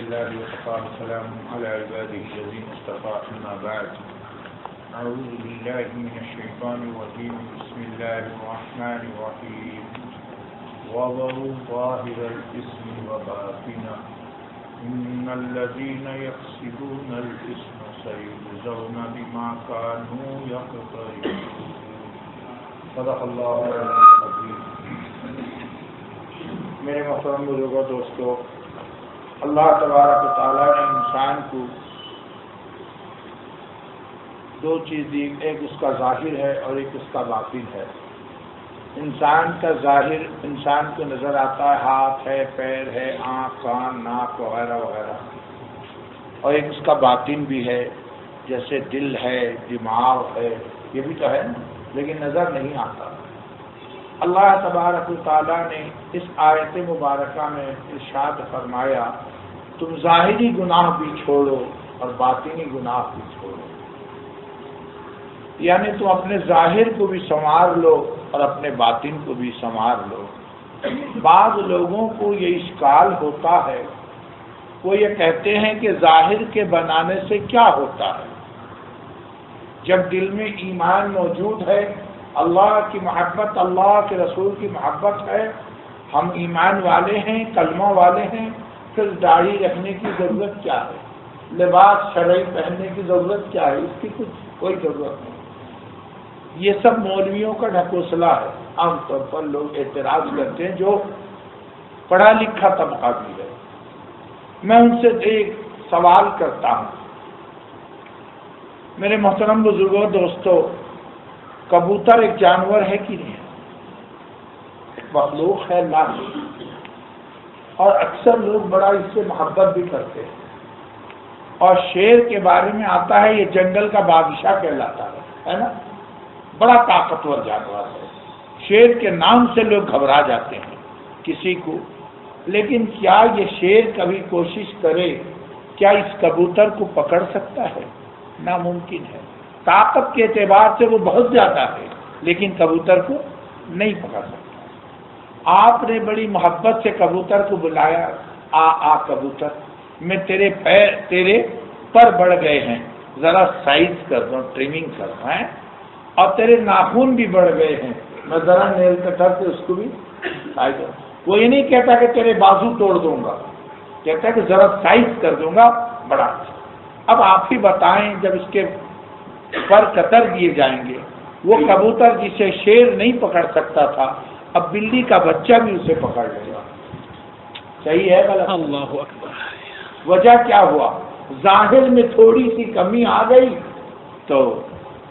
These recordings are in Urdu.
لله وكفى وسلام على عباده الذين اصطفى أما بعد أعوذ بالله من الشيطان الرجيم بسم الله الرحمن الرحيم وَذَرُوا ظَاهِرَ الْإِثْمِ وَبَاطِنَهُ إِنَّ الَّذِينَ يَكْسِبُونَ الْإِثْمَ سَيُجْزَوْنَ بِمَا كَانُوا يَكْسِبُونَ صدق اللہ العظیم۔ میرے محترم بزرگوں دوستو، اللہ تبارک و تعالیٰ نے انسان کو دو چیز دی، ایک اس کا ظاہر ہے اور ایک اس کا باطن ہے۔ انسان کا ظاہر انسان کو نظر آتا ہے، ہاتھ ہے، پیر ہے، آنکھ، کان، ناک وغیرہ وغیرہ، اور ایک اس کا باطن بھی ہے، جیسے دل ہے، دماغ ہے، یہ بھی تو ہے نا، لیکن نظر نہیں آتا۔ اللہ تبارک و تعالیٰ نے اس آیت مبارکہ میں ارشاد فرمایا، تم ظاہری گناہ بھی چھوڑو اور باطنی گناہ بھی چھوڑو، یعنی تم اپنے ظاہر کو بھی سنوار لو اور اپنے باطن کو بھی سنوار لو۔ بعض لوگوں کو یہ اشکال ہوتا ہے، وہ یہ کہتے ہیں کہ ظاہر کے بنانے سے کیا ہوتا ہے؟ جب دل میں ایمان موجود ہے، اللہ کی محبت، اللہ کے رسول کی محبت ہے، ہم ایمان والے ہیں، کلمہ والے ہیں، پھر داڑھی رکھنے کی ضرورت کیا ہے؟ لباس شرعی پہننے کی ضرورت کیا ہے؟ اس کی کوئی ضرورت نہیں۔ یہ سب مولویوں کا ڈھکوسلا ہے۔ عام طور پر لوگ اعتراض کرتے ہیں جو پڑھا لکھا طبقہ بھی ہے۔ میں ان سے ایک سوال کرتا ہوں، میرے محترم بزرگوں دوستو، کبوتر ایک جانور ہے کہ نہیں ہے؟ ایک مخلوق ہے اللہ کی، اور اکثر لوگ بڑا اس سے محبت بھی کرتے ہیں۔ اور شیر کے بارے میں آتا ہے یہ جنگل کا بادشاہ کہلاتا ہے نا، بڑا طاقتور جانور ہے۔ شیر کے نام سے لوگ گھبرا جاتے ہیں کسی کو، لیکن کیا یہ شیر کبھی کوشش کرے کیا اس کبوتر کو پکڑ سکتا ہے؟ ناممکن ہے۔ طاقت کے اعتبار سے وہ بہت زیادہ ہے، لیکن کبوتر کو نہیں پکڑ سکتا۔ آپ نے بڑی محبت سے کبوتر کو بلایا، آ کبوتر، میں تیرے پر بڑھ گئے ہیں، ذرا سائز کر دو، ٹریمنگ کر دو، اور تیرے ناخن بھی بڑھ گئے ہیں، میں ذرا نیل کٹر سے اس کو بھی سائز کر۔ وہ یہ نہیں کہتا کہ تیرے بازو توڑ دوں گا، کہتا ہے کہ ذرا سائز کر دوں گا بڑا اچھا۔ اب آپ ہی بتائیں، جب اس کے پر قطر دیے جائیں گے، وہ کبوتر جسے شیر نہیں پکڑ سکتا تھا، اب بلی کا بچہ بھی اسے پکڑ لے گا۔ صحیح ہے غلط؟ اللہ اکبر۔ وجہ کیا ہوا؟ ظاہر میں تھوڑی سی کمی آ گئی تو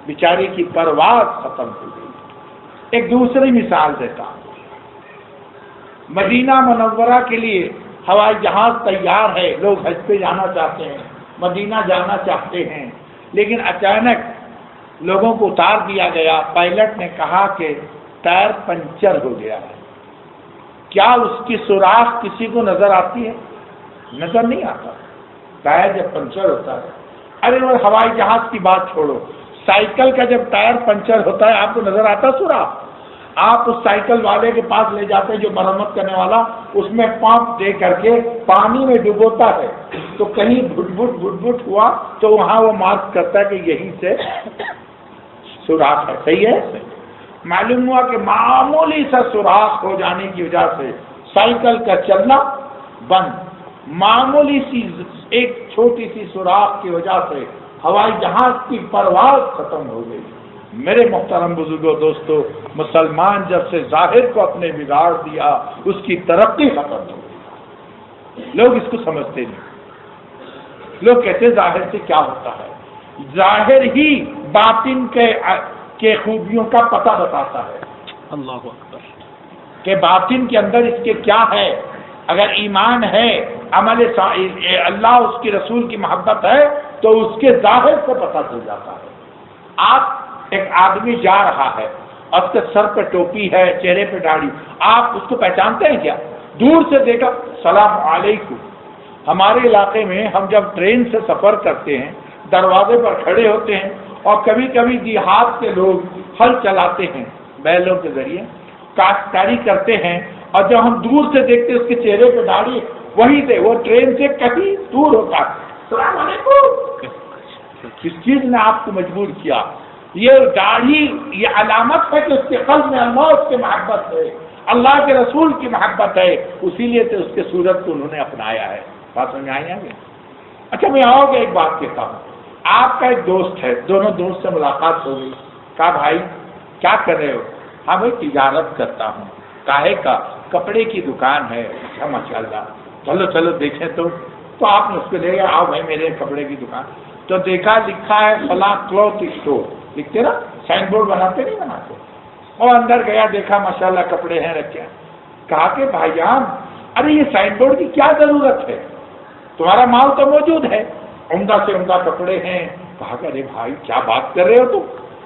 بیچاری کی پرواز ختم ہو گئی۔ ایک دوسری مثال دیتا ہوں، مدینہ منورہ کے لیے ہوائی جہاز تیار ہے، لوگ حج پہ جانا چاہتے ہیں، مدینہ جانا چاہتے ہیں، لیکن اچانک لوگوں کو اتار دیا گیا، پائلٹ نے کہا کہ ٹائر پنچر ہو گیا ہے۔ کیا اس کی سوراخ کسی کو نظر آتی ہے؟ نظر نہیں آتا۔ ٹائر جب پنچر ہوتا ہے، ارے وہ ہوائی جہاز کی بات چھوڑو، سائیکل کا جب ٹائر پنچر ہوتا ہے آپ کو نظر آتا سوراخ؟ آپ اس سائیکل والے کے پاس لے جاتے ہیں جو مرمت کرنے والا، اس میں پمپ دے کر کے پانی میں ڈبوتا ہے، تو کہیں بھٹ بھٹ ہوا تو وہاں وہ مارک کرتا ہے کہ یہیں سے سوراخ ہے۔ صحیح ہے؟ معلوم ہوا کہ معمولی سا سوراخ ہو جانے کی وجہ سے سائیکل کا چلنا بند، معمولی سی ایک چھوٹی سی سوراخ کی وجہ سے ہوائی جہاز کی پرواز ختم ہو گئی۔ میرے محترم بزرگوں دوستو، مسلمان جب سے ظاہر کو اپنے بگاڑ دیا، اس کی ترقی ختم ہو گئی۔ لوگ اس کو سمجھتے نہیں، لوگ کہتے ظاہر سے کیا ہوتا ہے؟ ظاہر ہی باطن کے خوبیوں کا پتہ بتاتا ہے۔ اللہ اکبر۔ کہ باطن کے اندر اس کے کیا ہے؟ اگر ایمان ہے، عمل اللہ اس کی رسول کی محبت ہے، تو اس کے ظاہر سے پتہ چل جاتا ہے۔ آپ ایک آدمی جا رہا ہے، اس کے سر پہ ٹوپی ہے، چہرے پہ داڑھی، آپ اس کو پہچانتے ہیں کیا؟ دور سے دیکھا، سلام علیکم۔ ہمارے علاقے میں ہم جب ٹرین سے سفر کرتے ہیں، دروازے پر کھڑے ہوتے ہیں، اور کبھی کبھی دیہات کے لوگ ہل چلاتے ہیں بیلوں کے ذریعے، کاشتکاری کرتے ہیں، اور جب ہم دور سے دیکھتے اس کے چہرے پہ داڑھی وہیں سے وہ ٹرین سے کہیں دور ہوتا السلام علیکم. کس چیز نے آپ کو مجبور کیا؟ یہ داڑھی یہ علامت ہے کہ اس کے قلب میں اللہ اس کی محبت ہے، اللہ کے رسول کی محبت ہے، اسی لیے تو اس کے صورت کو انہوں نے اپنایا ہے. بات سمجھ آئی ہے؟ اچھا میں آؤ گے ایک بات کہتا ہوں. آپ کا ایک دوست ہے، دونوں دوست سے ملاقات ہو گئی. کہا بھائی کیا کر رہے ہو؟ ہاں بھائی تجارت کرتا ہوں. کاہے کا؟ کپڑے کی دکان ہے. اچھا ماشاء اللہ، چلو چلو دیکھیں. تو آپ نے اس کو لے گیا، آؤ بھائی میرے کپڑے کی دکان. تو دیکھا لکھا ہے فلاں کلوتھ اسٹور، لکھتے نا سائن بورڈ بناتے نہیں بناتے. اور اندر گیا دیکھا ماشاء اللہ کپڑے ہیں رکھے. کہا کہ بھائی جان ارے یہ سائن بورڈ کی کیا ضرورت ہے، تمہارا مال تو موجود ہے، عمدہ سے عمدہ کپڑے ہیں. کہا کہ ارے بھائی کیا بات کر رہے ہو تم؟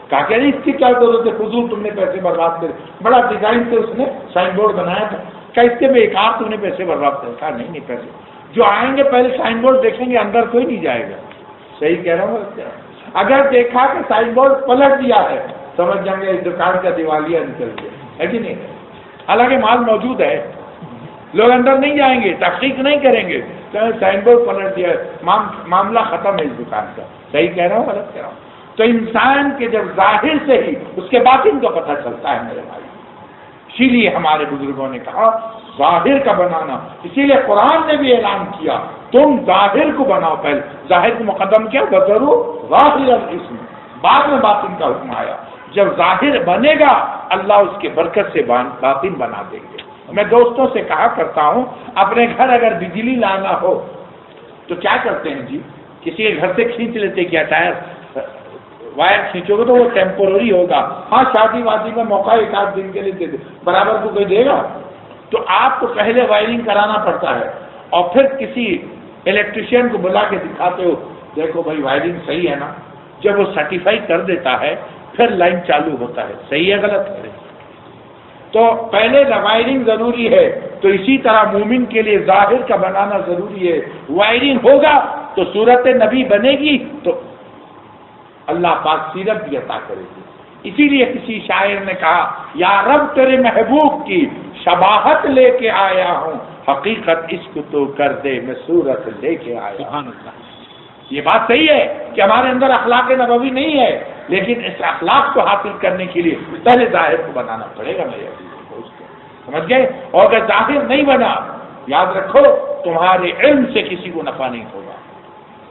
کہا کہ اس کی کیا ضرورت ہے، فضول تم نے پیسے برباد کرے. بڑا ڈیزائن سے اس نے سائن بورڈ بنایا تھا. کیا اس کے بیکار تم نے پیسے برباد کرے؟ کہا نہیں پیسے جو آئیں گے پہلے سائن بورڈ دیکھیں گے، اندر کوئی نہیں جائے گا. صحیح کہہ رہا ہوں. اگر دیکھا کہ سائن بورڈ پلٹ دیا ہے سمجھ جائیں گے اس دکان کا دیوالیہ نکل گیا ہے کہ نہیں. حالانکہ مال موجود ہے، لوگ اندر نہیں جائیں گے، تحقیق نہیں کریں گے. سائن بورڈ پلٹ دیا ہے، معاملہ ختم ہے اس دکان کا. صحیح کہہ رہا ہوں غلط کہہ رہا ہوں؟ تو انسان کے جب ظاہر سے ہی اس کے باطن کو پتہ چلتا ہے میرے بھائی. اسی لیے ہمارے بزرگوں نے کہا ظاہر کا بنانا. اسی لیے قرآن نے بھی اعلان کیا تم ظاہر کو بناؤ. پہلے ظاہر کو مقدم کیا، بذرو ظاہر الاسم، بعد میں باطن کا حکم آیا. جب ظاہر بنے گا اللہ اس کے برکت سے باطن بنا دیں گے. میں دوستوں سے کہا کرتا ہوں اپنے گھر اگر بجلی لانا ہو تو کیا کرتے ہیں جی، کسی کے گھر سے کھینچ لیتے. کیا ٹائر وائر کھینچو گے تو وہ ٹیمپورری ہوگا. ہاں شادی وادی میں موقع ایک آدھ دن کے لیے دے دے، برابر کو کوئی دے گا؟ تو آپ کو پہلے وائرنگ کرانا پڑتا ہے اور پھر کسی الیکٹریشین کو بلا کے دکھاتے ہو دیکھو بھائی وائرنگ صحیح ہے نا. جب وہ سرٹیفائی کر دیتا ہے پھر لائن چالو ہوتا ہے. صحیح ہے غلط ہے؟ تو پہلے وائرنگ ضروری ہے. تو اسی طرح مومن کے لیے ظاہر کا بنانا ضروری ہے. وائرنگ ہوگا تو صورت نبی بنے گی تو اللہ پاک سیرت بھی عطا کرے گی. اسی لیے کسی شاعر نے کہا یا رب تیرے محبوب کی شباہت لے کے آیا ہوں، حقیقت عشق تو کر دے میں صورت لے کے آیا ہوں. یہ بات صحیح ہے کہ ہمارے اندر اخلاق نبوی نہیں ہے، لیکن اس اخلاق کو حاصل کرنے کے لیے پہلے ظاہر کو بنانا پڑے گا میرے دوست. سمجھ گئے؟ اور اگر ظاہر نہیں بنا یاد رکھو تمہارے علم سے کسی کو نفع نہیں ہوگا،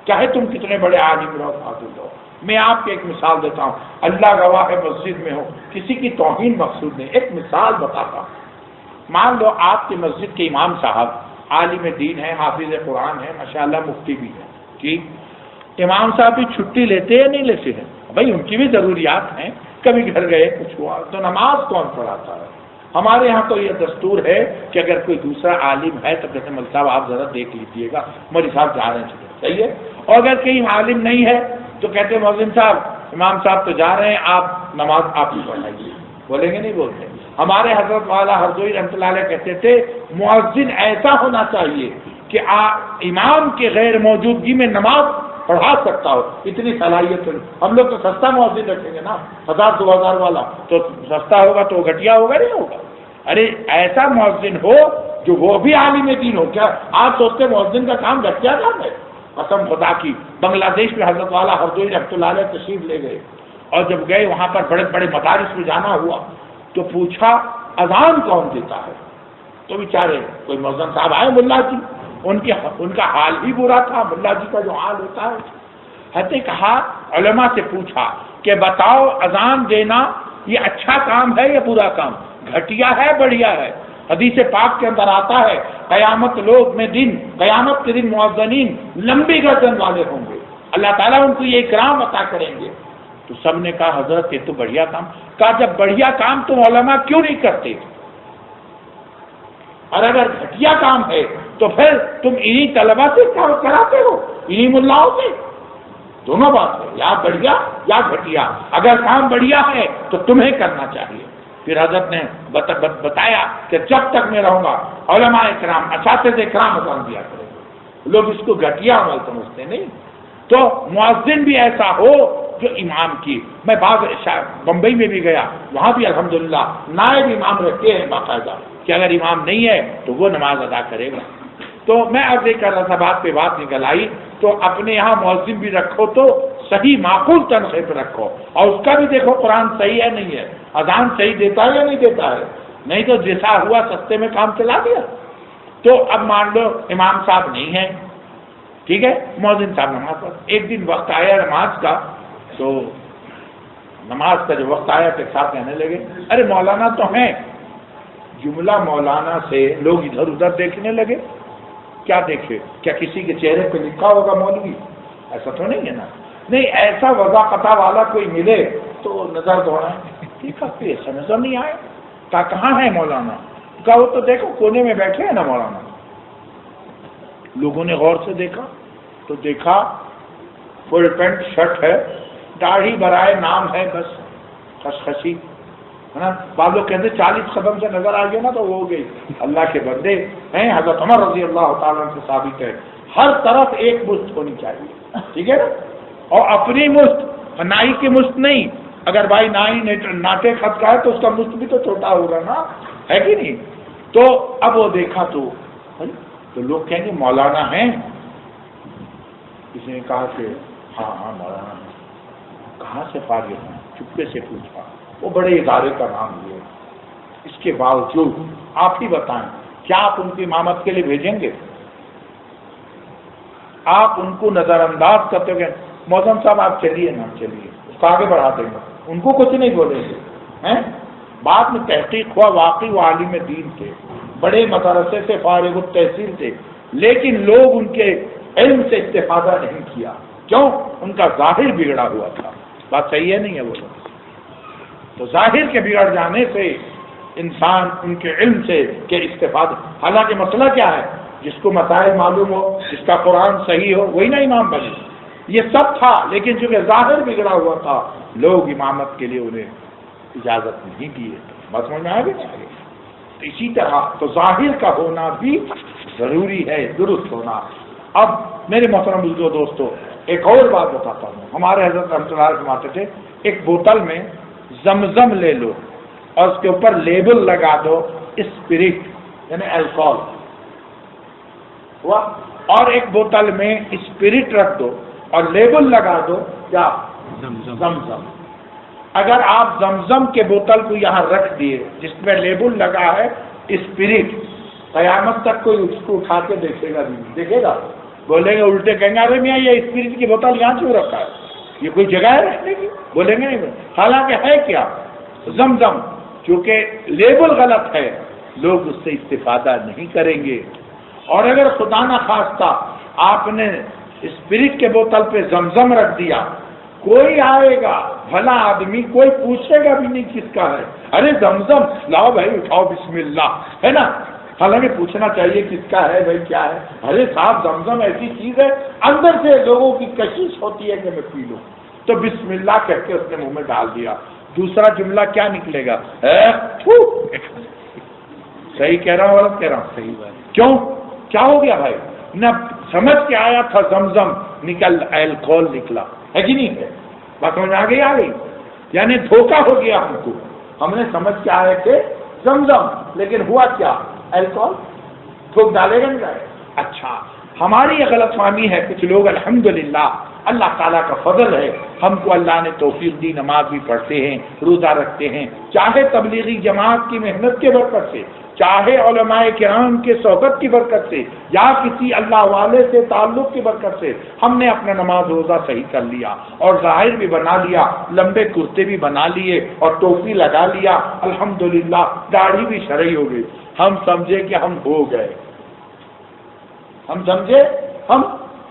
چاہے تم کتنے بڑے عالم رہو حافظ ہو. میں آپ کو ایک مثال دیتا ہوں، اللہ گواہ ہے مسجد میں ہو، کسی کی توہین مقصود نہیں. ایک مثال بتاتا ہوں. مان لو آپ کی مسجد کے امام صاحب عالم دین ہے، حافظ قرآن ہے، ماشاءاللہ مفتی بھی ہے. ٹھیک، امام صاحب بھی چھٹی لیتے یا نہیں لیتے ہیں؟ بھائی ان کی بھی ضروریات ہیں. کبھی گھر گئے کچھ ہوا تو نماز کون پڑھاتا ہے؟ ہمارے ہاں تو یہ دستور ہے کہ اگر کوئی دوسرا عالم ہے تو کہتے ہیں مول صاحب آپ ذرا دیکھ لیجیے گا، مولوی صاحب جا رہے ہیں. صحیح ہے. اور اگر کہیں عالم نہیں ہے تو کہتے ہیں مؤذن صاحب امام صاحب تو جا رہے ہیں، آپ نماز آپ ہی پڑھائیے. بولیں گے نہیں بولتے؟ ہمارے حضرت والا ہردوئی رحمۃ اللہ علیہ کہتے تھے مؤذن ایسا ہونا چاہیے کہ امام کے غیر موجودگی میں نماز پڑھا سکتا ہو، اتنی صلاحیت. ہم لوگ تو سستا مؤذن رکھیں گے نا، 1000-2000 والا تو سستا ہوگا تو گھٹیا ہوگا نہیں ہوگا. ارے ایسا مؤذن ہو جو وہ بھی عالم دین ہو. کیا آپ سوچتے مؤذن کا کام گھٹیا کام ہے؟ قسم خدا کی بنگلہ دیش میں حضرت والا ہردوئی رحمۃ اللہ علیہ تشریف لے گئے اور جب گئے وہاں پر بڑے بڑے مدارس میں جانا ہوا تو پوچھا اذان کون دیتا ہے؟ تو بیچارے کوئی مؤذن صاحب آئے ملا جی، ان کا حال بھی برا تھا، ملا جی کا جو حال ہوتا ہے. حضرت نے کہا علماء سے پوچھا کہ بتاؤ اذان دینا یہ اچھا کام ہے یا برا کام، گھٹیا ہے بڑھیا ہے؟ حدیث پاک کے اندر آتا ہے قیامت قیامت کے دن مؤذنین لمبی گردن والے ہوں گے، اللہ تعالیٰ ان کو یہ اکرام عطا کریں گے. تو سب نے کہا حضرت یہ تو بڑھیا کام. کہا جب بڑھیا کام تم علماء کیوں نہیں کرتے؟ اور اگر گھٹیا کام ہے تو پھر تم انہی طلبا سے کراتے ہو، انہی ملاؤں سے. دونوں بات ہے، یا بڑھیا یا گھٹیا. اگر کام بڑھیا ہے تو تمہیں کرنا چاہیے. پھر حضرت نے بتایا کہ جب تک میں رہوں گا علماء اکرام اساتذہ اکرام اذان دیا کریں گے. لوگ اس کو گھٹیا عمل سمجھتے نہیں. تو مؤذن بھی ایسا ہو جو امام کی. میں بمبئی میں بھی گیا، وہاں بھی الحمدللہ نائب امام رکھتے ہیں باقاعدہ کہ اگر امام نہیں ہے تو وہ نماز ادا کرے گا. تو تو میں اب یہ کر رہا تھا، بات پہ بات نکل آئی، تو اپنے یہاں مؤذن بھی رکھو تو صحیح معقول تنخواہ پہ رکھو، اور اس کا بھی دیکھو قرآن صحیح ہے نہیں ہے، اذان صحیح دیتا ہے یا نہیں دیتا ہے، نہیں تو جیسا ہوا سستے میں کام چلا دیا۔ تو اب مان لو امام صاحب نہیں ہے، ٹھیک ہے، مؤذن صاحب نماز پڑھ، ایک دن وقت آیا نماز کا، تو نماز کا جو وقت آیا تو ساتھ کہنے لگے ارے مولانا تو ہیں، جملہ مولانا سے لوگ ادھر ادھر دیکھنے لگے، کیا دیکھے، کیا کسی کے چہرے پہ لکھا ہوگا مولوی؟ ایسا تو نہیں ہے نا، نہیں ایسا وضاقتہ والا کوئی ملے تو نظر دوڑائیں، ٹھیک ہے ایسا نظر نہیں آئے، کہا کہاں ہے مولانا؟ کہا وہ تو دیکھو کونے میں بیٹھے ہیں نا مولانا۔ لوگوں نے غور سے دیکھا تو دیکھا فل پینٹ شرٹ ہے، داڑھی برائے نام ہے بس خشخشی ہے نا، بعض لوگ کہتے 40 قدم سے نظر آ گیا نا تو وہ ہو گئی، اللہ کے بندے ہیں، حضرت عمر رضی اللہ تعالیٰ سے ثابت ہے، ہر طرف ایک مشت ہونی چاہیے، ٹھیک ہے نا، اور اپنی مشت، نائی کی مشت نہیں، اگر بھائی نائی ناٹے خط کا ہے تو اس کا مشت بھی تو چھوٹا ہوگا نا، ہے کہ نہیں؟ تو اب وہ دیکھا تو لوگ کہیں گے مولانا ہیں، کسی نے کہا کہ ہاں ہاں مولانا ہیں، کہاں سے فارغ ہیں، چپکے سے پوچھا، وہ بڑے ادارے کا نام لیے، اس کے باوجود آپ ہی بتائیں کیا آپ ان کی امامت کے لیے بھیجیں گے؟ آپ ان کو نظر انداز کرتے ہوئے مؤذن صاحب آپ چلیے نا، چلیے اس کو آگے بڑھا دیں گے، ان کو کچھ نہیں بولیں گے ہیں؟ بعد میں تحقیق ہوا واقعی وہ عالم دین تھے، بڑے مدرسے سے فارغ التحصیل تھے، لیکن لوگ ان کے علم سے استفادہ نہیں کیا، کیوں؟ ان کا ظاہر بگڑا ہوا تھا، بات صحیح ہے نہیں ہے وہ لوگ؟ تو ظاہر کے بگڑ جانے سے انسان ان کے علم سے کہ استفادہ، حالانکہ مسئلہ کیا ہے، جس کو مسائل معلوم ہو، جس کا قرآن صحیح ہو وہی نا امام بنے، یہ سب تھا، لیکن چونکہ ظاہر بگڑا ہوا تھا لوگ امامت کے لیے انہیں اجازت نہیں دیے، بات سمجھ میں آ گئی؟ تو اسی طرح تو ظاہر کا ہونا بھی ضروری ہے، درست ہونا۔ اب میرے محترم بزرگوں دوستو ایک اور بات بتاتا ہوں، ہمارے حضرت رحمۃ اللہ علیہ فرماتے تھے ایک بوتل میں زمزم لے لو اور اس کے اوپر لیبل لگا دو اسپرٹ یعنی الکوہل ہوا، اور ایک بوتل میں اسپرٹ رکھ دو اور لیبل لگا دو کیا؟ زمزم۔ اگر آپ زمزم کے بوتل کو یہاں رکھ دیے جس میں لیبل لگا ہے اسپرٹ، قیامت تک کوئی اس کو اٹھا کے دیکھے گا نہیں، دیکھے گا بولیں گے الٹے کہیں گے ارے میاں یہ اسپرٹ کی بوتل یہاں کیوں رکھا ہے، یہ کوئی جگہ ہے رکھنے کی؟ بولیں گے نہیں، حالانکہ ہے کیا؟ زمزم، چونکہ لیبل غلط ہے لوگ اس سے استفادہ نہیں کریں گے۔ اور اگر خدا نہ خواستہ آپ نے اسپرٹ کے بوتل پہ زمزم رکھ دیا، کوئی آئے گا بھلا آدمی کوئی پوچھے گا بھی نہیں کس کا ہے، ارے زمزم لاؤ بھائی اٹھاؤ بسم اللہ، ہے نا، حالانکہ پوچھنا چاہیے کس کا ہے بھائی کیا ہے، ارے صاحب زمزم ایسی چیز ہے اندر سے لوگوں کی کشش ہوتی ہے کہ میں پی لوں، تو بسم اللہ کہہ کے اس نے منہ میں ڈال دیا، دوسرا جملہ کیا نکلے گا؟ صحیح کہہ رہا ہوں غلط کہہ رہا ہوں؟ صحیح بات۔ کیوں؟ کیا ہو گیا بھائی؟ نہ سمجھ کے آیا تھا زمزم، نکل الکوہل نکلا، ہے کہ نہیں ہے؟ بات سمجھ آ گئی؟ یعنی دھوکہ ہو گیا ہم کو، ہم نے سمجھ کے آئے تھے زمزم لیکن ہوا کیا؟ الکوہل، تھوک ڈالے گا نہیں ڈالے؟ اچھا ہماری یہ غلط فہمی ہے، کچھ لوگ الحمدللہ اللہ تعالیٰ کا فضل ہے، ہم کو اللہ نے توفیق دی، نماز بھی پڑھتے ہیں، روزہ رکھتے ہیں، چاہے تبلیغی جماعت کی محنت کے برکت سے، چاہے علماء کرام کے صحبت کی برکت سے، یا کسی اللہ والے سے تعلق کی برکت سے ہم نے اپنا نماز روزہ صحیح کر لیا اور ظاہر بھی بنا لیا، لمبے کرتے بھی بنا لیے اور ٹوپی لگا لیا، الحمدللہ داڑھی بھی شرعی ہو گئی، ہم سمجھے کہ ہم ہو گئے، ہم سمجھے ہم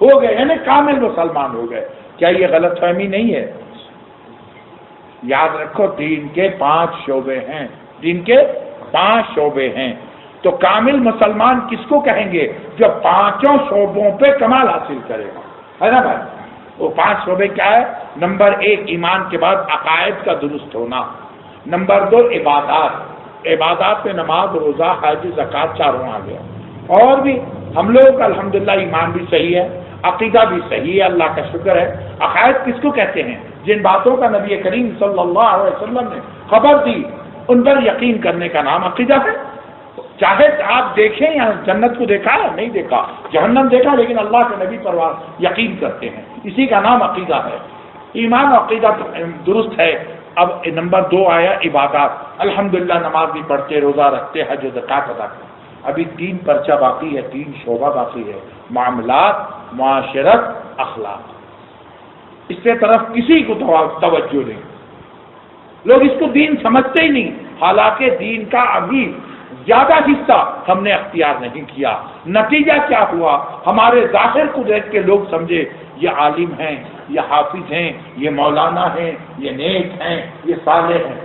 ہو گئے، یعنی کامل مسلمان ہو گئے۔ کیا یہ غلط فہمی نہیں ہے؟ یاد رکھو دین کے 5 شعبے ہیں، دین کے 5 شعبے ہیں، تو کامل مسلمان کس کو کہیں گے؟ جو 5 شعبوں پہ کمال حاصل کرے گا، ہے نا بھائی؟ وہ 5 شعبے کیا ہے؟ نمبر 1 ایمان کے بعد عقائد کا درست ہونا، نمبر 2 عبادات، عبادات میں نماز روزہ حج زکوٰۃ چاروں آ گیا، اور بھی ہم لوگ کا الحمدللہ ایمان بھی صحیح ہے، عقیدہ بھی صحیح ہے، اللہ کا شکر ہے۔ عقائد کس کو کہتے ہیں؟ جن باتوں کا نبی کریم صلی اللہ علیہ وسلم نے خبر دی ان پر یقین کرنے کا نام عقیدہ ہے، چاہے آپ دیکھیں یا جنت کو دیکھا ہے نہیں دیکھا، جہنم دیکھا، لیکن اللہ کے نبی پر یقین کرتے ہیں، اسی کا نام عقیدہ ہے۔ ایمان و عقیدہ درست ہے۔ اب نمبر 2 آیا عبادات، الحمدللہ نماز بھی پڑھتے، روزہ رکھتے، حج و زکات ادا کرتے۔ ابھی 3 پرچہ باقی ہے، 3 شعبہ باقی ہے، معاملات، معاشرت، اخلاق۔ اس کے طرف کسی کو توجہ نہیں، لوگ اس کو دین سمجھتے ہی نہیں، حالانکہ دین کا ابھی زیادہ حصہ ہم نے اختیار نہیں کیا۔ نتیجہ کیا ہوا؟ ہمارے ظاہر کو دیکھ کے لوگ سمجھے یہ عالم ہیں، یہ حافظ ہیں، یہ مولانا ہیں، یہ نیک ہیں، یہ صالح ہیں،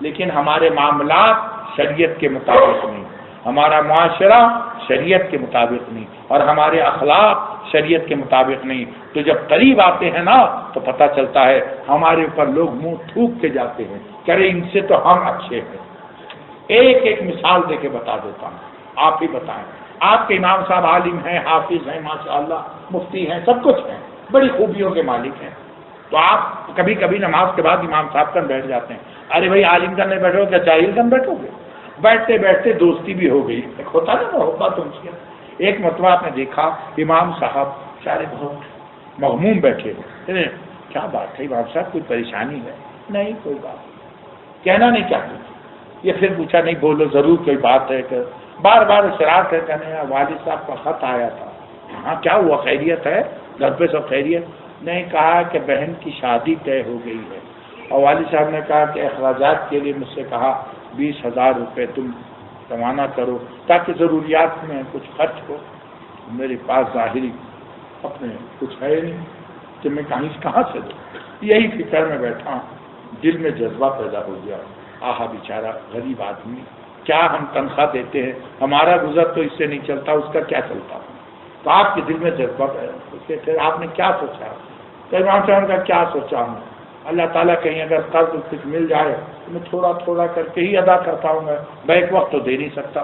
لیکن ہمارے معاملات شریعت کے مطابق نہیں، ہمارا معاشرہ شریعت کے مطابق نہیں، اور ہمارے اخلاق شریعت کے مطابق نہیں۔ تو جب قریب آتے ہیں نا تو پتہ چلتا ہے ہمارے اوپر لوگ منہ تھوک کے جاتے ہیں کہ ارے ان سے تو ہم اچھے ہیں۔ ایک مثال دے کے بتا دیتا ہوں، آپ ہی بتائیں۔ آپ کے امام صاحب عالم ہیں، حافظ ہیں، ماشاءاللہ مفتی ہیں، سب کچھ ہیں، بڑی خوبیوں کے مالک ہیں، تو آپ کبھی کبھی نماز کے بعد امام صاحب کن بیٹھ جاتے ہیں۔ ارے بھائی عالم کن نہیں بیٹھو کیا جاہل کن بیٹھو گے؟ بیٹھتے بیٹھتے دوستی بھی ہو گئی، ایک ہوتا نا محبت ان کی۔ ایک مرتبہ آپ نے دیکھا امام صاحب سارے بہت مغموم بیٹھے ہوئے، کیا بات ہے امام صاحب، کوئی پریشانی ہے؟ نہیں کوئی بات، کہنا نہیں چاہتے۔ یہ پھر پوچھا، نہیں بولو ضرور کوئی بات ہے، کہ بار بار اصرار کر کہنے والد صاحب کا خط آیا تھا۔ ہاں کیا ہوا، خیریت ہے؟ گھر پہ سب خیریت؟ نہیں، کہا کہ بہن کی شادی طے ہو گئی ہے، اور والد صاحب نے کہا کہ اخراجات کے لیے مجھ سے کہا 20,000 روپے تم روانہ کرو تاکہ ضروریات میں کچھ خرچ ہو۔ میرے پاس ظاہری اپنے کچھ ہے نہیں کہ میں کہاں سے دوں، یہی فکر میں بیٹھا ہوں، دل میں جذبہ پیدا ہو گیا، آہا بیچارہ غریب آدمی، کیا ہم تنخواہ دیتے ہیں، ہمارا گزر تو اس سے نہیں چلتا، اس کا کیا چلتا۔ تو آپ کے دل میں جذبہ پیدا ہو گیا، پھر آپ نے کیا سوچا؟ کہ امام صاحب کا کیا سوچا ہوں، اللہ تعالیٰ کہیں اگر قرض کچھ مل جائے تو میں تھوڑا تھوڑا کر کے ہی ادا کرتا ہوں گا، بیک وقت تو دے نہیں سکتا۔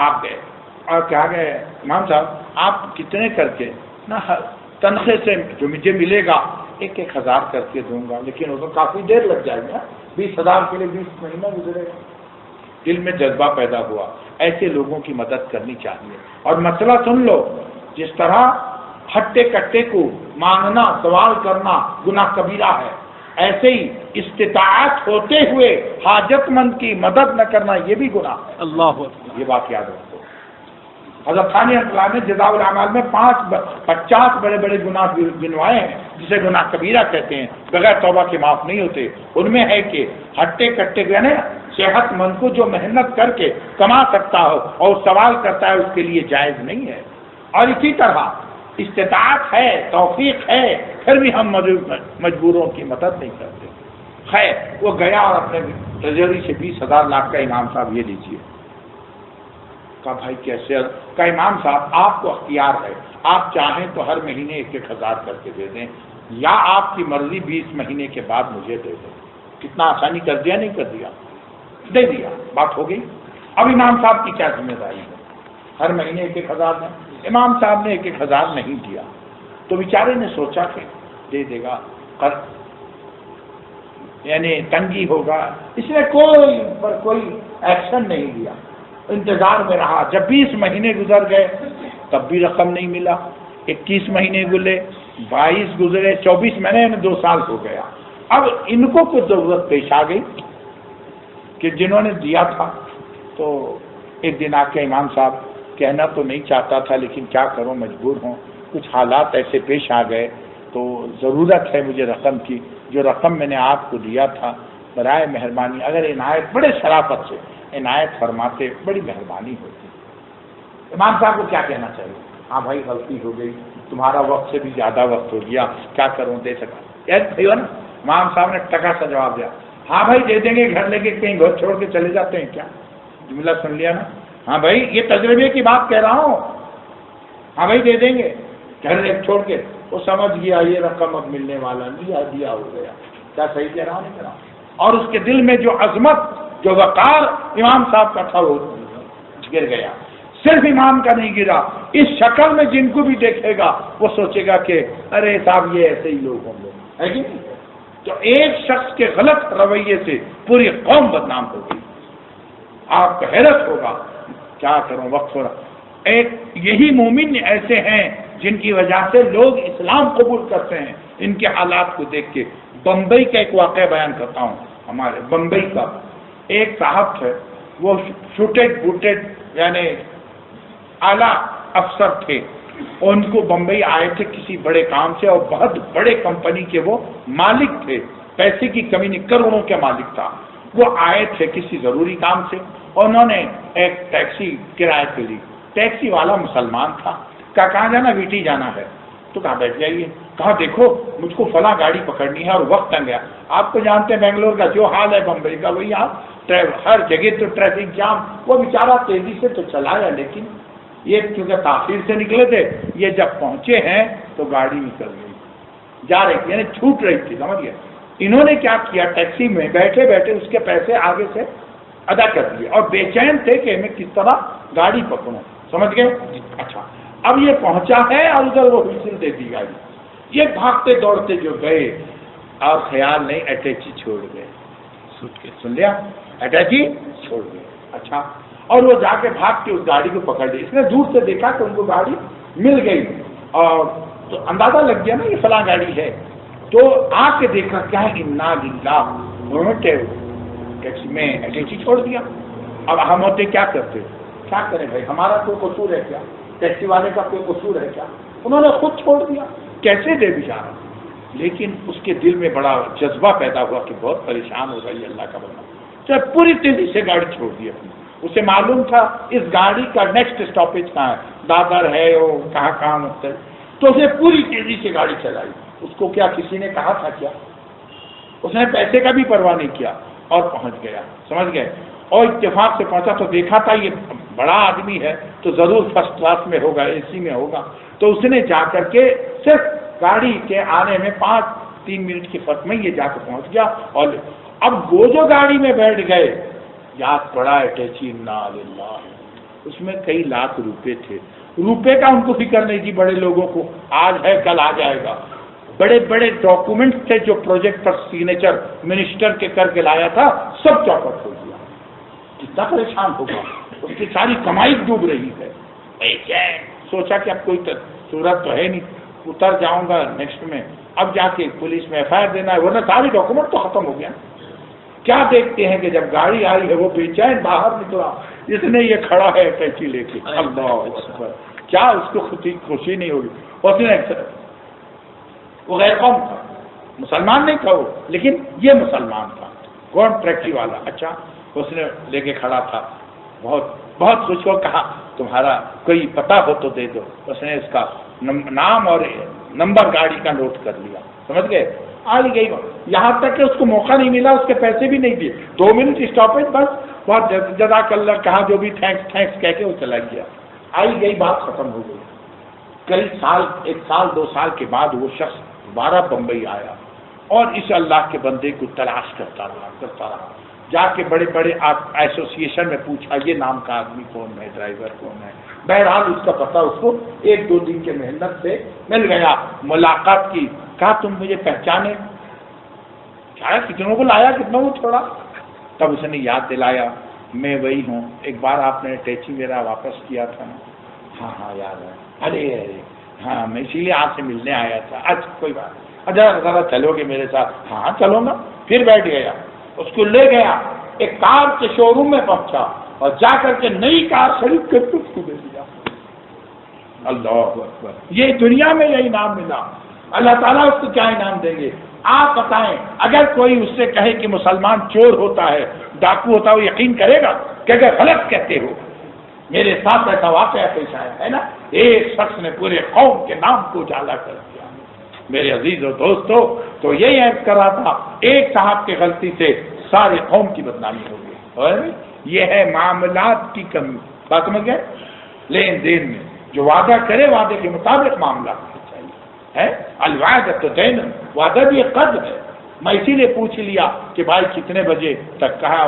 آپ گئے اور کیا گئے امام صاحب آپ کتنے کر کے نہ تنخواہ سے جو مجھے ملے گا 1,000 کر کے دوں گا، لیکن وہ تو کافی دیر لگ جائے گا، 20,000 کے لیے 20 مہینہ گزرے گا۔ دل میں جذبہ پیدا ہوا، ایسے لوگوں کی مدد کرنی چاہیے۔ اور مسئلہ سن لو، جس طرح ہٹے کٹے کو مانگنا، سوال کرنا گناہ کبیرہ ہے، ایسے ہی استطاعت ہوتے ہوئے حاجت مند کی مدد نہ کرنا یہ بھی گناہ ہے۔ اللہ یہ بات یاد رکھو۔ حضرت ثانی اللہ نے جزاء الاعمال میں 50 بڑے بڑے گناہ گنوائے ہیں جسے گناہ کبیرہ کہتے ہیں، بغیر توبہ کے معاف نہیں ہوتے۔ ان میں ہے کہ ہٹے کٹے گنے صحت مند کو جو محنت کر کے کما سکتا ہو اور سوال کرتا ہے اس کے لیے جائز نہیں ہے۔ اور اسی طرح استطاعت ہے، توفیق ہے، پھر بھی ہم مجبوروں کی مدد نہیں کرتے۔ خیر وہ گیا اور اپنے ٹریجری سے 20,000 لاکھ کا امام صاحب یہ لیجیے۔ کہا بھائی کیسے؟ کہا امام صاحب آپ کو اختیار ہے، آپ چاہیں تو ہر مہینے 1,000 کر کے دے دیں، یا آپ کی مرضی 20 مہینے کے بعد مجھے دے دیں۔ کتنا آسانی کر دیا نہیں کر دیا؟ دے دیا، بات ہو گئی۔ اب امام صاحب کی کیا ذمہ داری ہے؟ ہر مہینے 1,000 دیں۔ امام صاحب نے 1,000 نہیں دیا تو بیچارے نے سوچا کہ دے دے گا، یعنی تنگی ہوگا، اس نے کوئی ایکشن نہیں لیا، انتظار میں رہا۔ جب 20 مہینے گزر گئے تب بھی رقم نہیں ملا، 21 مہینے گزرے، 22 گزرے، 24 مہینے 2 سال ہو گیا۔ اب ان کو کچھ ضرورت پیش آ گئی کہ جنہوں نے دیا تھا، تو ایک دن آ کے امام صاحب کہنا تو نہیں چاہتا تھا لیکن کیا کروں مجبور ہوں، کچھ حالات ایسے پیش آ گئے تو ضرورت ہے مجھے رقم کی، جو رقم میں نے آپ کو دیا تھا برائے مہربانی اگر عنایت، بڑے شرافت سے عنایت فرماتے، بڑی مہربانی ہوتی۔ امام صاحب کو کیا کہنا چاہیے؟ ہاں بھائی غلطی ہو گئی، تمہارا وقت سے بھی زیادہ وقت ہو گیا، کیا کروں، دے سکا؟ یار نا امام صاحب نے ٹکا سا جواب دیا، ہاں بھائی دے دیں گے، گھر لے کے کہیں گھر چھوڑ کے چلے جاتے ہیں کیا؟ جملہ سن لیا نا؟ ہاں بھائی یہ تجربے کی بات کہہ رہا ہوں، ہاں بھائی دے دیں گے، گھر لے چھوڑ کے۔ وہ سمجھ گیا یہ رقم اب ملنے والا نہیں، دیا ہو گیا۔ کیا صحیح کہہ رہا ہوں نہیں کہہ رہا؟ اور اس کے دل میں جو عظمت، جو وقار امام صاحب کا تھا وہ گر گیا۔ صرف امام کا نہیں گرا، اس شکل میں جن کو بھی دیکھے گا وہ سوچے گا کہ ارے صاحب یہ ایسے ہی لوگ ہوں گے، ہے کہ نہیں؟ تو ایک شخص کے غلط رویے سے پوری قوم بدنام ہو گئی۔ آپ کو حیرت ہوگا. کیا کروں، وقت ہو رہا. ایک یہی مومن ایسے ہیں جن کی وجہ سے لوگ اسلام قبول کرتے ہیں. ان کے حالات کو دیکھ کے بمبئی کا ایک واقعہ بیان کرتا ہوں. ہمارے بمبئی کا ایک صاحب تھے، وہ شوٹیڈ بوٹیڈ یعنی اعلیٰ افسر تھے. ان کو بمبئی آئے تھے کسی بڑے کام سے، اور بہت بڑے کمپنی کے وہ مالک تھے. پیسے کی کمی نہیں، کروڑوں کے مالک تھا. وہ آئے تھے کسی ضروری کام سے، اور انہوں نے ایک ٹیکسی کرائے پہ لی. ٹیکسی والا مسلمان تھا. کہاں جانا؟ ویٹی جانا ہے. تو کہا بیٹھ جائیے. کہا دیکھو مجھ کو فلاں گاڑی پکڑنی ہے اور وقت تنگ ہے. آپ کو جانتے ہیں بنگلور کا جو حال ہے، بمبئی کا وہی حال. ہر جگہ تو ٹریفک جام. وہ بیچارہ تیزی سے تو چلایا، لیکن یہ کیونکہ تاخیر سے نکلے تھے، یہ جب پہنچے ہیں تو گاڑی نکل گئی، جا رہی تھی یعنی چھوٹ رہی تھی. سمجھ گئے؟ انہوں نے کیا کیا، ٹیکسی میں بیٹھے بیٹھے اس کے پیسے آگے سے ادا کر دیے، اور بے چین تھے کہ میں کس طرح گاڑی پکڑوں. سمجھ گئے؟ اچھا، اب یہ پہنچا ہے اور ادھر وہ ویسل دے دی گاڑی. یہ بھاگتے دوڑتے جو گئے، اور خیال نہیں اٹیچی چھوڑ گئے. سن لیا؟ اٹیچی چھوڑ گئے. اچھا، اور وہ جا کے بھاگ کے اس گاڑی کو پکڑ لی. اس نے دور سے دیکھا کہ ان کو گاڑی مل گئی، اور تو اندازہ لگ گیا نا یہ فلاں گاڑی ہے. تو آ کے دیکھا کیا ہے، انا للہ، انہوں نے ٹیکسی میں اٹیچی چھوڑ دیا. اب ہم ہوتے کیا کرتے؟ کیا کریں بھائی، ہمارا کوئی قصور ہے کیا؟ ٹیکسی والے کا کوئی قصور ہے کیا؟ انہوں نے خود چھوڑ دیا. کیسے دے بیچارہ. لیکن اس کے دل میں بڑا جذبہ پیدا ہوا کہ بہت پریشان ہو رہی ہے اللہ کا بندہ. چاہے پوری تیزی سے گاڑی چھوڑ دی اپنی. اسے معلوم تھا اس گاڑی کا نیکسٹ اسٹاپیج کہاں ہے، دادر ہے، وہ کہاں مختلف. تو اسے پوری تیزی سے گاڑی چلائی. اس کو کیا کسی نے کہا تھا کیا؟ اس نے پیسے کا بھی پرواہ نہیں کیا اور پہنچ گیا. سمجھ گئے؟ اور اتفاق سے پہنچا تو دیکھا تھا یہ بڑا آدمی ہے تو ضرور فرسٹ کلاس میں ہوگا، اے سی میں ہوگا. تو اس نے جا کر کے صرف گاڑی کے آنے میں 3 منٹ کے فرق میں یہ جا کے پہنچ گیا. اور اب وہ جو گاڑی میں بیٹھ گئے، یاد پڑا اٹیچی، انا للہ، اس میں کئی لاکھ روپے تھے. روپے کا ان کو فکر نہیں تھی. بڑے لوگوں کو آج ہے کل آ جائے گا. بڑے بڑے ڈاکومنٹس تھے جو پروجیکٹ پر سگنیچر منسٹر کے کر کے لایا تھا، سب چوپٹ ہو گیا. کتنا پریشان ہوگا. اس کی ساری کمائی ڈوب رہی ہے. سوچا کہ اب کوئی صورت تو ہے نہیں، اتر جاؤں گا نیکسٹ میں. اب جا کے پولیس میں ایف آئی آر دینا ہے، ورنہ ساری ڈاکومنٹ تو ختم ہو گیا. کیا دیکھتے ہیں کہ جب گاڑی آئی ہے وہ بے چین باہر نکلا. اس نے یہ کھڑا ہے کیچی لے کے. اللہ اکبر، کیا اس کو خوشی نہیں ہوگی. اس نے وہ غیر قوم تھا، مسلمان نہیں تھا وہ، لیکن یہ مسلمان تھا، کون ٹریکسی والا. اچھا، اس نے لے کے کھڑا تھا، بہت بہت خوش ہو کہا تمہارا کوئی پتہ ہو تو دے دو. اس نے اس کا نام اور نمبر گاڑی کا نوٹ کر لیا. سمجھ گئے؟ آئی گئی. یہاں تک کہ اس کو موقع نہیں ملا، اس کے پیسے بھی نہیں دیے. 2 منٹ اسٹاپیج بس. بہت جزاک اللہ کہا، جو بھی تھینکس کہہ کے وہ چلا گیا. آئی گئی، بات ختم ہو گئی. کئی سال، 1 سال 2 سال کے بعد وہ شخص دوبارہ بمبئی آیا اور اس اللہ کے بندے کو تلاش کرتا رہا. جا کے بڑے بڑے ایسوسیشن میں پوچھا یہ نام کا آدمی کون ہے، ڈرائیور کون ہے. بہرحال اس کا پتہ اس کو 1-2 دن کے محنت سے مل گیا. ملاقات کی. کہا تم مجھے پہچانے؟ کیا کتنوں کو لایا، کتنوں کو چھوڑا. تب اس نے یاد دلایا، میں وہی ہوں، ایک بار آپ نے ٹیچی میرا واپس کیا تھا. ہاں یاد ہے. ارے ہاں، میں اسی لیے آپ سے ملنے آیا تھا. اچھا کوئی بات. ذرا چلو گے میرے ساتھ؟ ہاں چلو گا. پھر بیٹھ گیا. اس کو لے گیا، ایک کار کے شو روم میں پہنچا اور جا کر کے نئی کار خرید کر کے اس کو دے دیا. اللہ اکبر. یہ دنیا میں یہ انعام ملا. اللہ تعالیٰ اس کو کیا انعام دیں گے آپ بتائیں. اگر کوئی اس سے کہے کہ مسلمان چور ہوتا ہے، ڈاکو ہوتا ہے، وہ یقین کرے گا کہ اگر غلط کہتے ہو. میرے ساتھ ایسا واقعہ پیش آیا ہے نا، ایک شخص نے پورے قوم کے نام کو اجالا کر دیا. میرے عزیز و دوستو، تو یہی عرض کر رہا تھا، ایک صاحب کی غلطی سے سارے قوم کی بدنامی ہو گئی. اور یہ ہے معاملات کی کمی. بات سمجھ گئے؟ لین دین میں جو وعدہ کرے وعدے کے مطابق معاملات ہونا چاہیے. ہے الوعدۃ دین، وعدہ بھی ایک قرض ہے. میں اسی لیے پوچھ لیا کہ بھائی کتنے بجے تک. کہا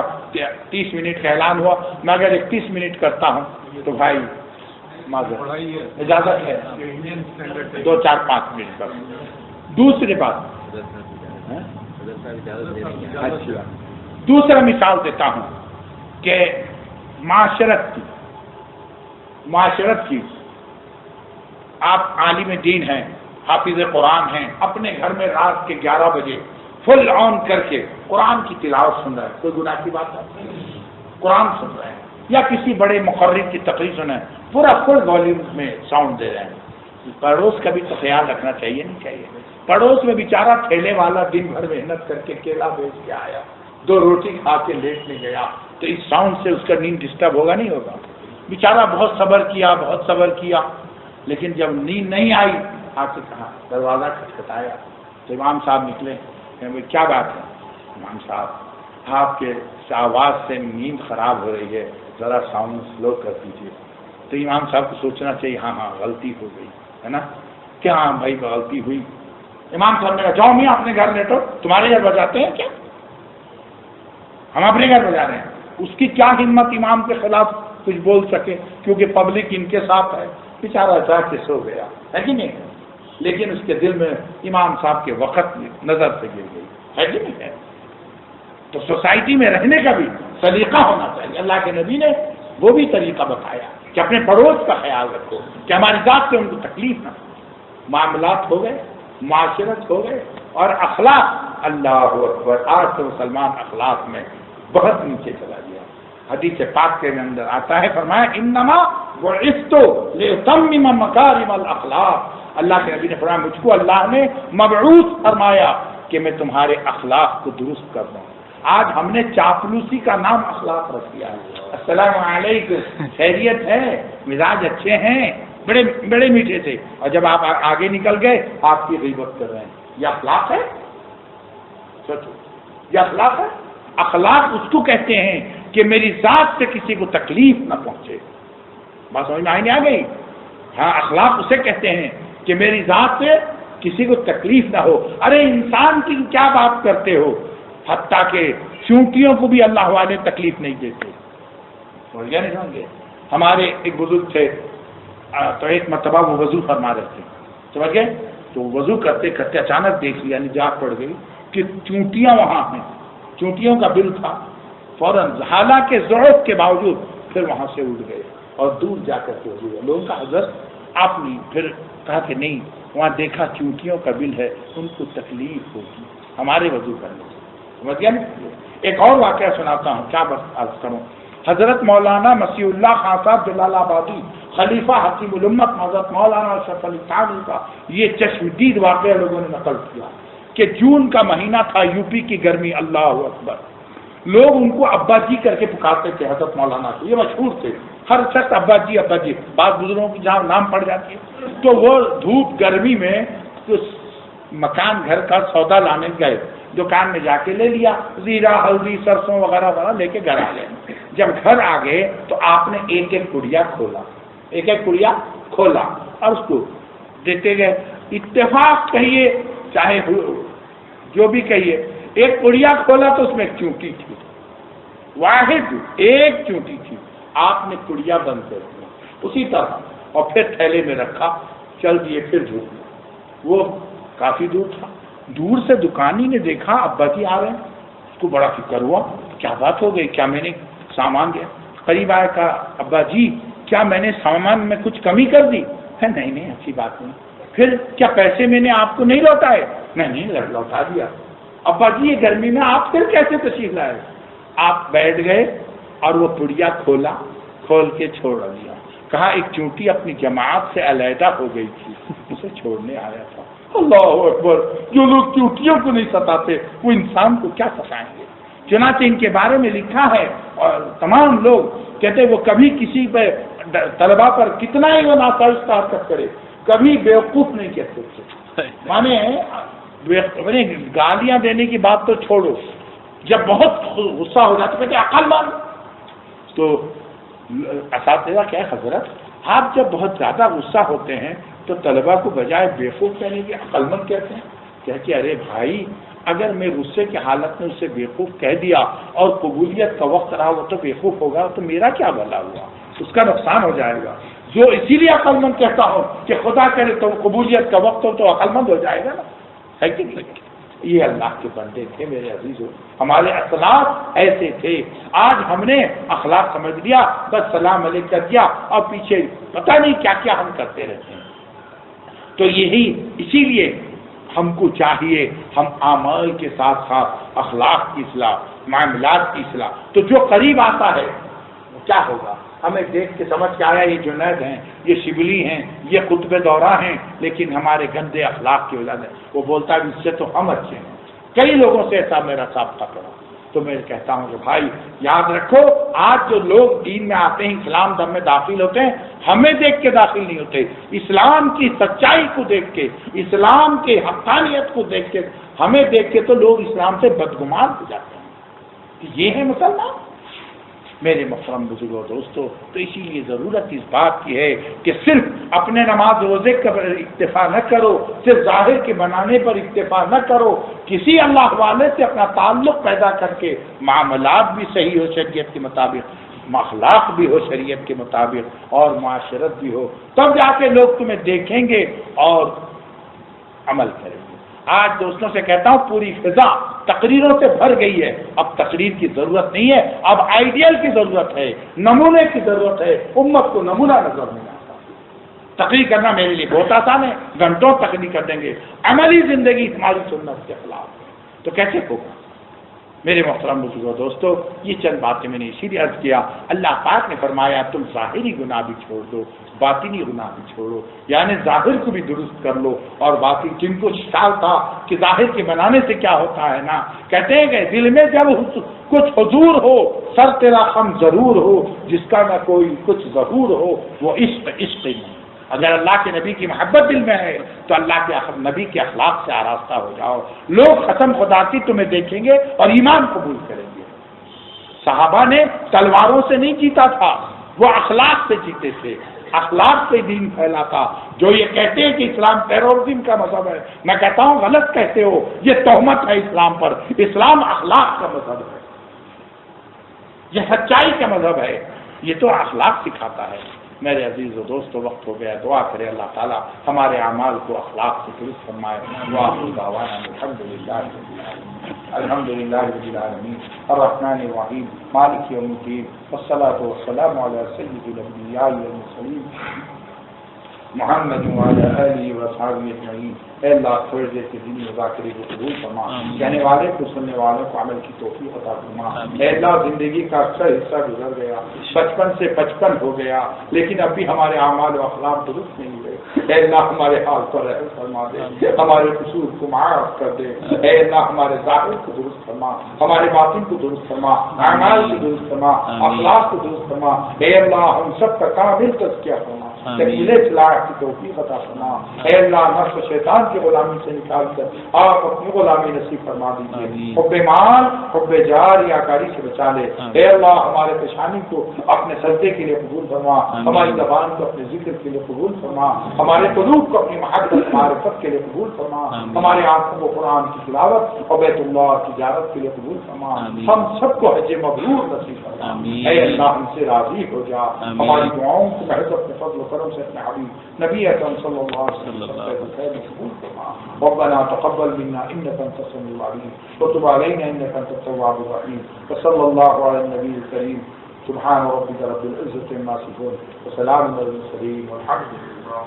30 منٹ کا اعلان ہوا. میں اگر 31 منٹ کرتا ہوں تو بھائی اجازت ہے 2-4-5 منٹ پر. دوسری بات، اچھا دوسرا مثال دیتا ہوں کہ معاشرت کی آپ عالم دین ہیں، حافظ قرآن ہیں، اپنے گھر میں رات کے 11 بجے فل آن کر کے قرآن کی تلاوت سن رہے ہیں، کوئی گناہ کی بات نہیں، قرآن سن رہے ہیں، یا کسی بڑے مقرر کی تقریر سن رہے ہیں، پورا فل والیوم میں ساؤنڈ دے رہے ہیں، پڑوس کا بھی تو خیال رکھنا چاہیے نہیں چاہیے؟ پڑوس میں بیچارہ ٹھیلے والا دن بھر محنت کر کے کیلا بیچ کے آیا، 2 روٹی کھا کے لیٹنے گیا، تو اس ساؤنڈ سے اس کا نیند ڈسٹرب ہوگا نہیں ہوگا؟ بیچارہ بہت صبر کیا، لیکن جب نیند نہیں آئی آپ سے کہا، دروازہ کھٹکھٹایا تو امام صاحب نکلے، کیا بات ہے؟ امام صاحب آپ کے آواز سے نیند خراب ہو رہی ہے، ذرا ساؤنڈ سلو کر دیجیے۔ تو امام صاحب کو سوچنا چاہیے ہاں غلطی ہو گئی ہے نا، کیا ہاں بھائی غلطی ہوئی۔ امام صاحب نے کہا جاؤ میاں اپنے گھر لیٹو، تمہارے گھر بجاتے ہیں کیا؟ ہم اپنے گھر بجا رہے ہیں۔ اس کی کیا ہمت امام کے خلاف کچھ بول سکے، کیونکہ پبلک ان کے ساتھ ہے، بیچارہ جا کے سو گیا ہے کہ نہیں؟ لیکن اس کے دل میں امام صاحب کے وقت نظر سے گر گئی ہے کہ نہیں ہے؟ تو سوسائٹی میں رہنے کا بھی سلیقہ ہونا چاہیے۔ اللہ کے نبی نے وہ بھی طریقہ بتایا کہ اپنے پڑوس کا خیال رکھو کہ ہماری ذات سے ان کو تکلیف نہ ہو۔ معاملات ہو گئے، معاشرت ہو گئے، اور اخلاق، اللہ اکبر، آج تو مسلمان اخلاق میں بہت نیچے چلا گیا۔ حدیث پاک کے اندر آتا ہے، فرمایا انما بعثت لاتمم مکارم الاخلاق، اللہ کے نبی نے فرمایا مجھ کو اللہ نے مبعوث فرمایا کہ میں تمہارے اخلاق کو درست کر دوں۔ آج ہم نے چاپلوسی کا نام اخلاق رکھ دیا ہے۔ السلام علیکم، خیریت ہے، مزاج اچھے ہیں، بڑے میٹھے تھے، اور جب آپ آگے نکل گئے آپ کی غیبت کر رہے ہیں۔ یہ اخلاق ہے؟ سوچو، یہ اخلاق ہے؟ اخلاق اس کو کہتے ہیں کہ میری ذات سے کسی کو تکلیف نہ پہنچے۔ بات سمجھ میں آئی نہیں آ گئی؟ ہاں، اخلاق اسے کہتے ہیں کہ میری ذات سے کسی کو تکلیف نہ ہو۔ ارے انسان کی کیا بات کرتے ہو، حتیٰ کہ چونٹیوں کو بھی اللہ والے تکلیف نہیں دیتے۔ سمجھ گیا نہیں سمجھ گئے؟ ہمارے ایک بزرگ تھے، تو ایک مرتبہ وہ وضو فرما رہے تھے، سمجھ گئے؟ تو وضو کرتے کرتے اچانک دیکھ لیا، نجات پڑ گئی کہ چونٹیاں وہاں ہیں، چونٹیوں کا بل تھا، فوراً حالانکہ ضرورت کے باوجود پھر وہاں سے اٹھ گئے اور دور جا کر کے وضو۔ لوگوں کا حضرت آپ نے پھر کہا کہ نہیں، وہاں دیکھا چونٹیوں کا بل ہے، ان کو تکلیف ہوگی ہمارے وضو کرنے سے۔ سمجھ گیا نہیں؟ ایک اور واقعہ سناتا ہوں، کیا بس عرض کروں۔ حضرت مولانا مسیح اللہ خان صاحب جلال آبادی، خلیفہ حکیم الامت حضرت مولانا اشرف علی تھانوی کا یہ چشمدید واقعہ لوگوں نے نقل کیا کہ جون کا مہینہ تھا، یو پی کی گرمی، اللہ اکبر، لوگ ان کو ابا جی کر کے پکارتے تھے حضرت مولانا کو، یہ مشہور تھے، ہر شخص ابا جی ابا جی، بعض بزرگوں کی جہاں نام پڑ جاتی ہے۔ تو وہ دھوپ گرمی میں مکان گھر کا سودا لانے گئے، دکان میں جا کے لے لیا، زیرہ ہلدی سرسوں وغیرہ وغیرہ لے کے گھر آ گئے۔ جب گھر آ گئے تو آپ نے ایک ایک پڑیا کھولا اور اس کو دیتے گئے۔ اتفاق کہیے چاہے جو بھی کہیے، ایک پڑیا کھولا تو اس میں ایک چونٹی تھی، واحد ایک چونٹی تھی، آپ نے پڑیا بند کر دیا اسی طرح، اور پھر تھیلے میں رکھا، چل دیے، پھر جھوٹ۔ وہ کافی دور تھا، دور سے دکانی نے دیکھا ابا جی آ رہے ہیں، اس کو بڑا فکر ہوا، کیا بات ہو گئی، کیا میں نے سامان دیا؟ قریب آیا، کہا ابا جی کیا میں نے سامان میں کچھ کمی کر دی ہے؟ نہیں اچھی بات نہیں۔ پھر کیا پیسے میں نے آپ کو نہیں لوٹائے؟ نہیں لوٹا دیا۔ ابا جی یہ گرمی میں آپ پھر کیسے تشریف لائے؟ آپ بیٹھ گئے اور وہ پڑیا کھول کے چھوڑ دیا، کہا ایک چونٹی اپنی جماعت سے علیحدہ ہو گئی تھی، اسے چھوڑنے آیا تھا۔ اللہ اکبر، جو لوگ چونٹیوں کو نہیں ستاتے وہ انسان کو کیا ستائیں گے؟ چنانچہ ان کے بارے میں لکھا ہے، اور تمام لوگ کہتے وہ کبھی کسی پہ طلبا پر کتنا ہی وہ ناصائستہ حرکت کرے، کبھی بیوقوف نہیں کہتے تھے۔ مانے گالیاں دینے کی بات تو چھوڑو، جب بہت غصہ ہو جاتا کہتے عقل مان۔ تو اساتذہ کیا ہے حضرت، آپ جب بہت زیادہ غصہ ہوتے ہیں تو طلبا کو بجائے بیوقوف کہنے کی عقل مند کہتے ہیں؟ کہ ارے بھائی، اگر میں غصے کی حالت میں اسے بیوقوف کہہ دیا اور قبولیت کا وقت رہا وہ تو بیوقوف ہوگا، تو میرا کیا بھلا ہوا، اس کا نقصان ہو جائے گا۔ جو اسی لیے عقل مند کہتا ہوں کہ خدا کرے تو قبولیت کا وقت ہو تو عقل مند ہو جائے گا نا، ہے کہ نہیں؟ یہ اللہ کے بندے تھے میرے عزیزوں، ہمارے اخلاق ایسے تھے۔ آج ہم نے اخلاق سمجھ لیا، بس سلام علیکم کر دیا اور پیچھے پتہ نہیں کیا کیا ہم کرتے رہتے ہیں۔ تو اسی لیے ہم کو چاہیے ہم اعمال کے ساتھ ساتھ اخلاق کی اصلاح، معاملات کی اصلاح۔ تو جو قریب آتا ہے کیا ہوگا، ہمیں دیکھ کے سمجھ کے آیا یہ جنید ہیں، یہ شبلی ہیں، یہ قطب دورہ ہیں، لیکن ہمارے گندے اخلاق کی وجہ سے وہ بولتا ہے اس سے تو ہم اچھے ہیں۔ کئی لوگوں سے ایسا میرا سابقہ پڑا۔ تو میں کہتا ہوں کہ بھائی یاد رکھو، آج جو لوگ دین میں آتے ہیں، اسلام دم میں داخل ہوتے ہیں، ہمیں دیکھ کے داخل نہیں ہوتے، اسلام کی سچائی کو دیکھ کے، اسلام کے حقانیت کو دیکھ کے، ہمیں دیکھ کے تو لوگ اسلام سے بدگمان ہو جاتے ہیں کہ یہ ہے مسلمان۔ میرے محترم بزرگوں دوستو، تو اسی لیے ضرورت اس بات کی ہے کہ صرف اپنے نماز روزے پر اکتفا نہ کرو، صرف ظاہر کے بنانے پر اکتفا نہ کرو، کسی اللہ والے سے اپنا تعلق پیدا کر کے معاملات بھی صحیح ہو شریعت کے مطابق، اخلاق بھی ہو شریعت کے مطابق، اور معاشرت بھی ہو، تب جا کے لوگ تمہیں دیکھیں گے اور عمل کریں گے۔ آج دوستوں سے کہتا ہوں پوری فضا تقریروں سے بھر گئی ہے، اب تقریر کی ضرورت نہیں ہے، اب آئیڈیل کی ضرورت ہے، نمونے کی ضرورت ہے۔ امت کو نمونہ نظر نہیں آتا۔ تقریر کرنا میرے لیے بہت آسان ہے، گھنٹوں تقریر کر دیں گے، عملی زندگی ہماری سنت کے خلاف ہے، تو کیسے ہوگا؟ میرے محترم بزرگوں دوستو، یہ چند باتیں میں نے اسی لیے عرض کیا۔ اللہ پاک نے فرمایا تم ظاہری گناہ بھی چھوڑ دو، باطنی گناہ بھی چھوڑو، یعنی ظاہر کو بھی درست کر لو اور باطن۔ جن کو خیال تھا کہ ظاہر کے بنانے سے کیا ہوتا ہے نا، کہتے ہیں کہ دل میں جب کچھ حضور ہو، سر تیرا خم ضرور ہو، جس کا نہ کوئی کچھ ظہور ہو، وہ عشق نہیں۔ اگر اللہ کے نبی کی محبت دل میں ہے تو اللہ کے نبی کے اخلاق سے آراستہ ہو جاؤ، لوگ ختم خدا کی تمہیں دیکھیں گے اور ایمان قبول کریں گے۔ صحابہ نے تلواروں سے نہیں جیتا تھا، وہ اخلاق سے جیتے تھے، اخلاق سے دین پھیلا تھا۔ جو یہ کہتے ہیں کہ اسلام ٹیرورزم کا مذہب ہے، میں کہتا ہوں غلط کہتے ہو، یہ تہمت ہے اسلام پر۔ اسلام اخلاق کا مذہب ہے، یہ سچائی کا مذہب ہے، یہ تو اخلاق سکھاتا ہے۔ میرے عزیز و دوستو، وقت ہو گیا، دعا کرے اللہ تعالیٰ ہمارے اعمال کو اخلاق سے درست فرمائے۔ وآخر دعوانا الحمد للہ رب العالمین الرحمن الرحیم مالک یوم الدین والصلاۃ والسلام علی سید الانبیاء والمرسلین محمد وعلی آلہ وصحبہ اجمعین۔ اے اللہ تھوڑی دیر کے دینی مذاکرے کو قبول فرما، کہنے والے کو سننے والوں کو عمل کی توفیق عطا فرما۔ اے اللہ زندگی کا اکثر حصہ گزر گیا، بچپن سے 55 ہو گیا، لیکن اب بھی ہمارے اعمال و اخلاق درست نہیں ہوئے۔ اے اللہ ہمارے حال پر رحم فرما دے، ہمارے قصور کو معاف کر دے۔ اے اللہ ہمارے ظاہر کو درست فرما، ہمارے باطن کو درست فرما، اعمال کو درست فرما، اخلاق کو درست فرما۔ اے اللہ ہم سب کا کامل تزکیہ فرما، تکمیل اصلاح کی توفیق عطا فرما۔ اے اللہ نفس و شیطان کی غلامی سے نکال کر آپ اپنی غلامی نصیب فرما دیجیے۔ حب مال، حب جار یا کاری سے بچا لے۔ اے اللہ ہمارے پیشانی کو اپنے سجدے کے لیے قبول فرما، ہماری زبان کو اپنے ذکر کے لیے قبول فرما، ہمارے قلوب کو اپنی محبت معرفت کے لیے قبول فرما، ہمارے آنکھوں کو قرآن کی تلاوت اور بیت اللہ کی زیارت کے لیے قبول فرما۔ ہم سب کو حج مبرور نصیب فرما۔ اے اللہ ہم سے راضی ہو جا، ہماری دعاؤں کو محض اپنے فضل و کرم سے اپنے حبیب نبی اکرم صلی اللہ علیہ وسلم قبول فرما۔ ربنا تقبل منا انك انت السميع العليم وتب علينا انك انت التواب الرحيم وصلى الله على النبي الكريم سبحان ربك رب العزة عما يصفون وسلام على المرسلين والحمد لله